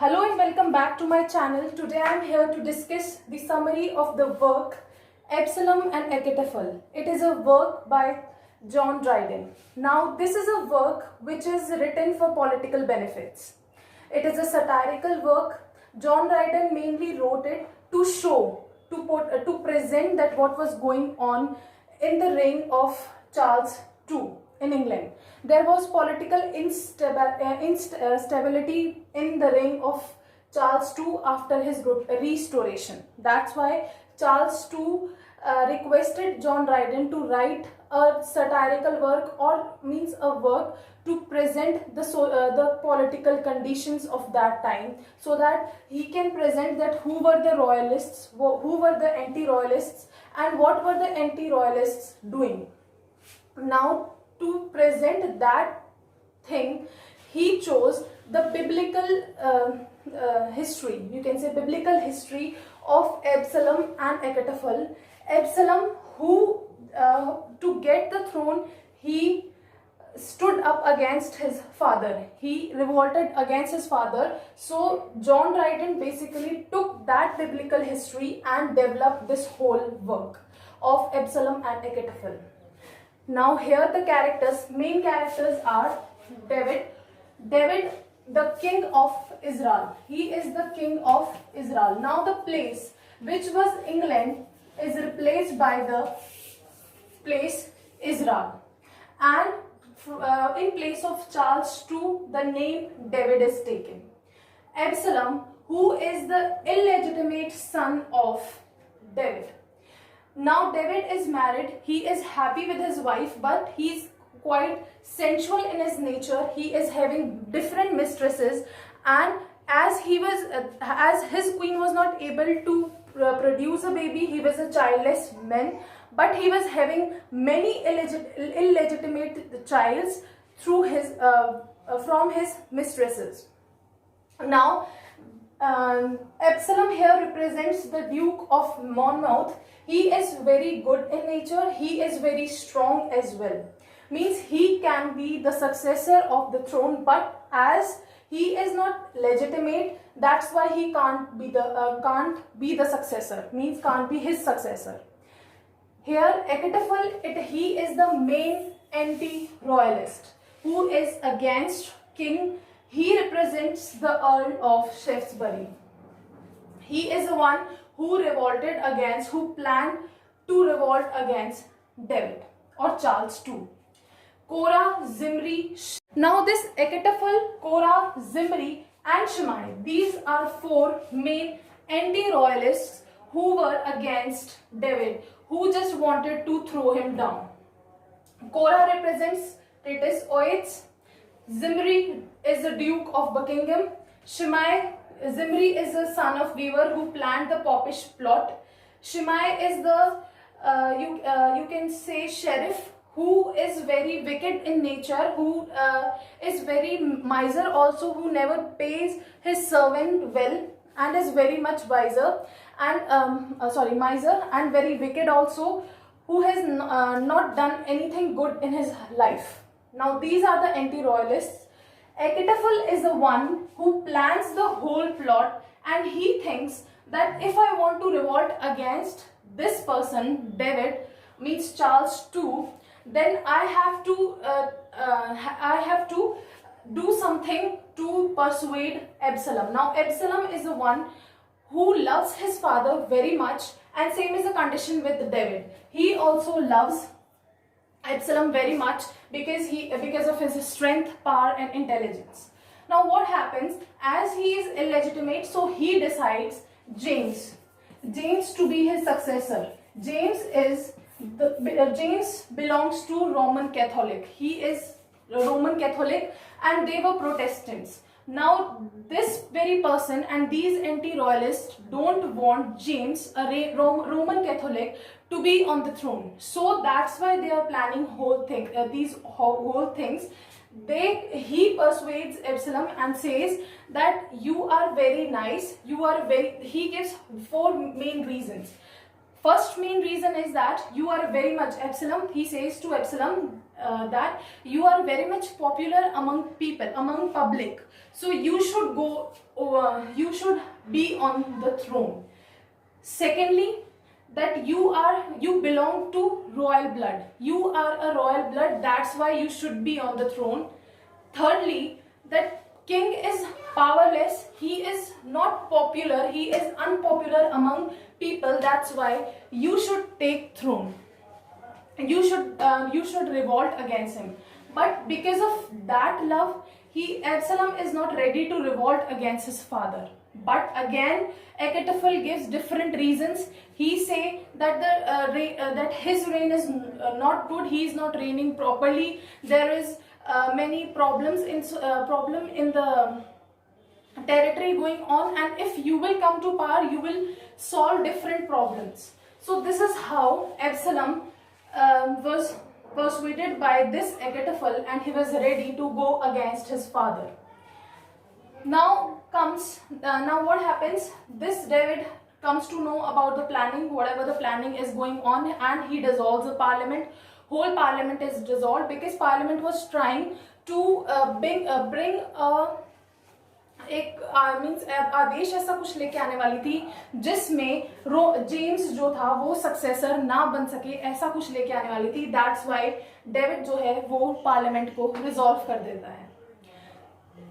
Hello and welcome back to my channel. Today I am here to discuss the summary of the work Absalom and Achitophel. It is a work by John Dryden. Now this is a work which is written for political benefits. It is a satirical work. John Dryden mainly wrote it to show, to present that what was going on in the reign of Charles II in England. There was political instability in the reign of Charles II after his restoration. That's why Charles II requested John Dryden to write a satirical work, or means a work to present the political conditions of that time, so that he can present that who were the royalists, who were the anti-royalists, and what were the anti-royalists doing. Now, to present that thing, he chose the biblical history, you can say biblical history of Absalom and Achitophel. Absalom, who to get the throne, he stood up against his father. He revolted against his father. So John Dryden basically took that biblical history and developed this whole work of Absalom and Achitophel. Now here the main characters are David. David, the king of Israel. He is the king of Israel. Now the place which was England is replaced by the place Israel. And in place of Charles II, the name David is taken. Absalom, who is the illegitimate son of David. Now David is married, he is happy with his wife, but he is quite sensual in his nature. He is having different mistresses, and as his queen was not able to produce a baby, he was a childless man, but he was having many illegitimate childs through his from his mistresses. Now Absalom here represents the Duke of Monmouth. He is very good in nature, he is very strong as well. Means he can be the successor of the throne, but as he is not legitimate, that's why he can't be the successor, means can't be his successor. Here Achitophel, he is the main anti-royalist who is against king. He represents the Earl of Shaftesbury. He is the one who planned to revolt against David or Charles II. Korah, Zimri. Now this Achitophel, Korah, Zimri and Shimei, these are four main anti-royalists who were against David, who just wanted to throw him down. Korah represents Titus Oates. Zimri is the Duke of Buckingham. Zimri is the son of Weaver who planned the popish plot. Shimei is the you can say sheriff, who is very wicked in nature, who is very miser also, who never pays his servant well, and is very much miser and very wicked also, who has not done anything good in his life. Now these are the anti-royalists. Achitophel is the one who plans the whole plot, and he thinks that if I want to revolt against this person, David, means Charles II, then I have to do something to persuade Absalom. Now Absalom is the one who loves his father very much, and same is the condition with David. He also loves Absalom very much because of his strength, power and intelligence. Now what happens, as he is illegitimate, so he decides James to be his successor. James belongs to Roman Catholic. He is Roman Catholic and they were Protestants. Now this very person and these anti-royalists don't want James, a Roman Catholic, to be on the throne. So that's why they are planning these whole things. He persuades Absalom and says that you are very nice, he gives four main reasons. First main reason is that you are very much, Absalom, he says to Absalom, that you are very much popular among people, among public, so you should go you should be on the throne. Secondly, that you belong to royal blood, you are a royal blood, that's why you should be on the throne. Thirdly, that king is powerless, he is not popular, he is unpopular among people, that's why you should take throne, you should revolt against him. But because of that love, Absalom is not ready to revolt against his father. But again, Ahithophel gives different reasons. He say that that his reign is not good, he is not reigning properly, there is many problems in the territory going on, and if you will come to power, you will solve different problems. So this is how Absalom was persuaded by this Ahithophel, and he was ready to go against his father. Now what happens? This David comes to know about the planning, whatever the planning is going on, and he dissolves the parliament. Whole parliament is dissolved because parliament was trying to bring एक means आदेश ऐसा कुछ लेके आने वाली थी जिसमें James जो था वो सक्सेसर ना बन सके, ऐसा कुछ लेके आने वाली थी. दैट्स व्हाई डेविड जो है वो पार्लियामेंट को रिजॉल्व कर देता है.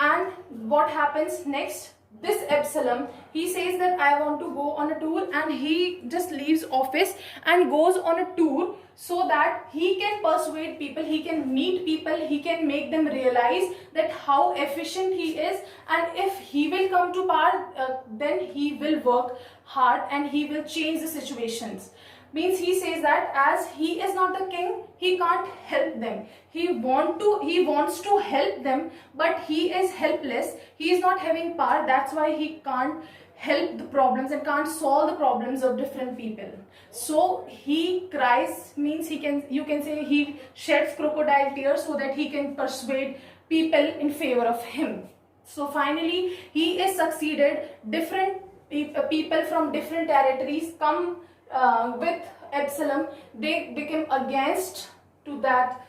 And what happens next? This Absalom, he says that I want to go on a tour, and he just leaves office and goes on a tour so that he can persuade people, he can meet people, he can make them realize that how efficient he is, and if he will come to power, then he will work hard and he will change the situations. Means he says that as he is not the king, he can't help them. He wants to help them, but he is helpless. He is not having power. That's why he can't help the problems and can't solve the problems of different people. So he cries, means you can say he sheds crocodile tears so that he can persuade people in favor of him. So finally he is succeeded. Different people from different territories come with Absalom. They became against to that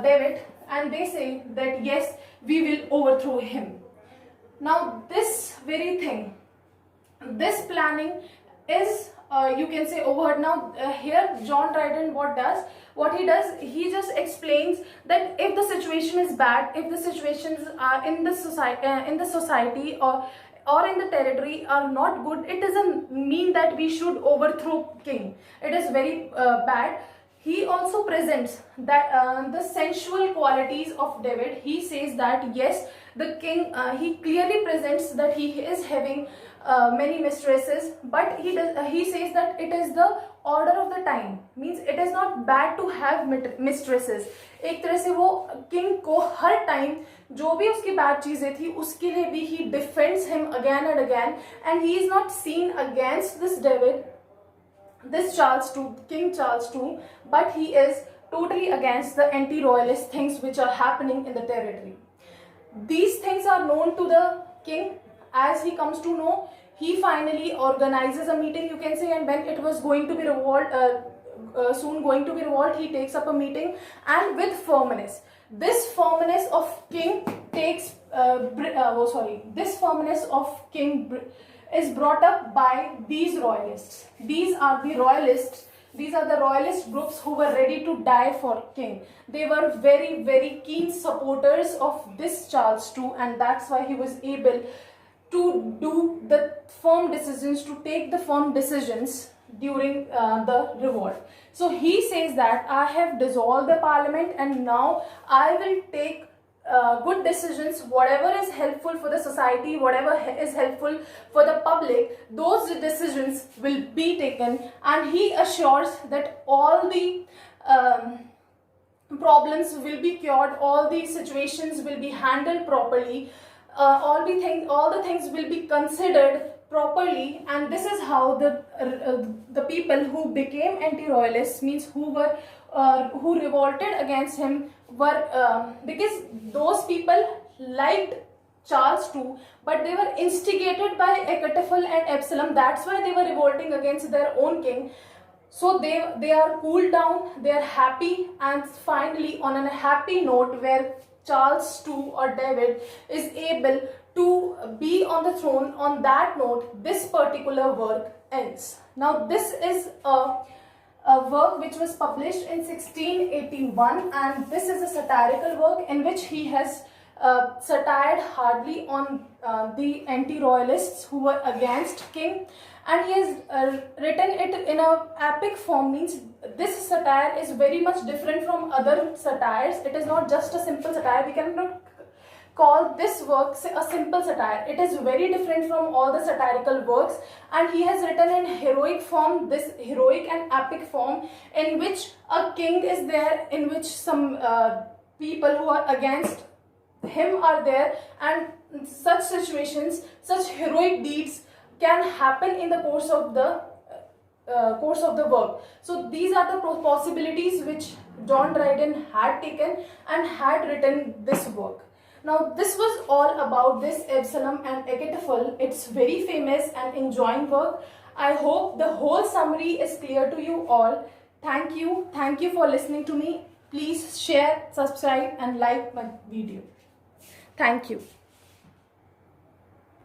David, and they say that yes, we will overthrow him. Now this very thing, this planning is you can say over. Now here John Dryden what he does, he just explains that if the situation is bad, if the situations are in the society or in the territory are not good, it doesn't mean that we should overthrow king. It is very bad. He also presents that the sensual qualities of David. He says that yes, the king, he clearly presents that he is having many mistresses, but he says that it is the order of the time, means it is not bad to have mistresses. एक तरह से वो king को हर time जो भी उसकी bad चीजें थी उसके लिए भी he defends him again and again, and he is not seen against this David, this Charles II, King Charles II, but he is totally against the anti-royalist things which are happening in the territory. These things are known to the king. As he comes to know, he finally organizes a meeting, you can say, and when it was going to be soon going to be revolt, he takes up a meeting, and with firmness, this firmness of king takes this firmness of king is brought up by these royalists. These are the royalists. These are the royalist groups who were ready to die for king. They were very, very keen supporters of this Charles II, and that's why he was able to do the firm decisions, to take the firm decisions during the revolt. So he says that I have dissolved the parliament, and now I will take good decisions. Whatever is helpful for the society, whatever is helpful for the public, those decisions will be taken, and he assures that all the problems will be cured, all the situations will be handled properly, all the things will be considered properly. And this is how the people who became anti-royalists, means who revolted against him, were because those people liked Charles II, but they were instigated by Ahithophel and Absalom. That's why they were revolting against their own king. So they are cooled down, they are happy, and finally on a happy note where Charles II or David is able to be on the throne, on that note this particular work ends. Now this is a work which was published in 1681, and this is a satirical work in which he has satired hardly on the anti-royalists who were against king, and he has written it in a epic form. Means this satire is very much different from other satires. It is not just a simple satire. We cannot call this work a simple satire. It is very different from all the satirical works, and he has written in heroic form, this heroic and epic form, in which a king is there, in which some people who are against him are there, and such situations, such heroic deeds can happen in the course of the work. So these are the possibilities which John Dryden had taken and had written this work. Now this was all about this Absalom and Achitophel. It's very famous and enjoying work. I hope the whole summary is clear to you all. Thank you for listening to me. Please share, subscribe and like my video. Thank you.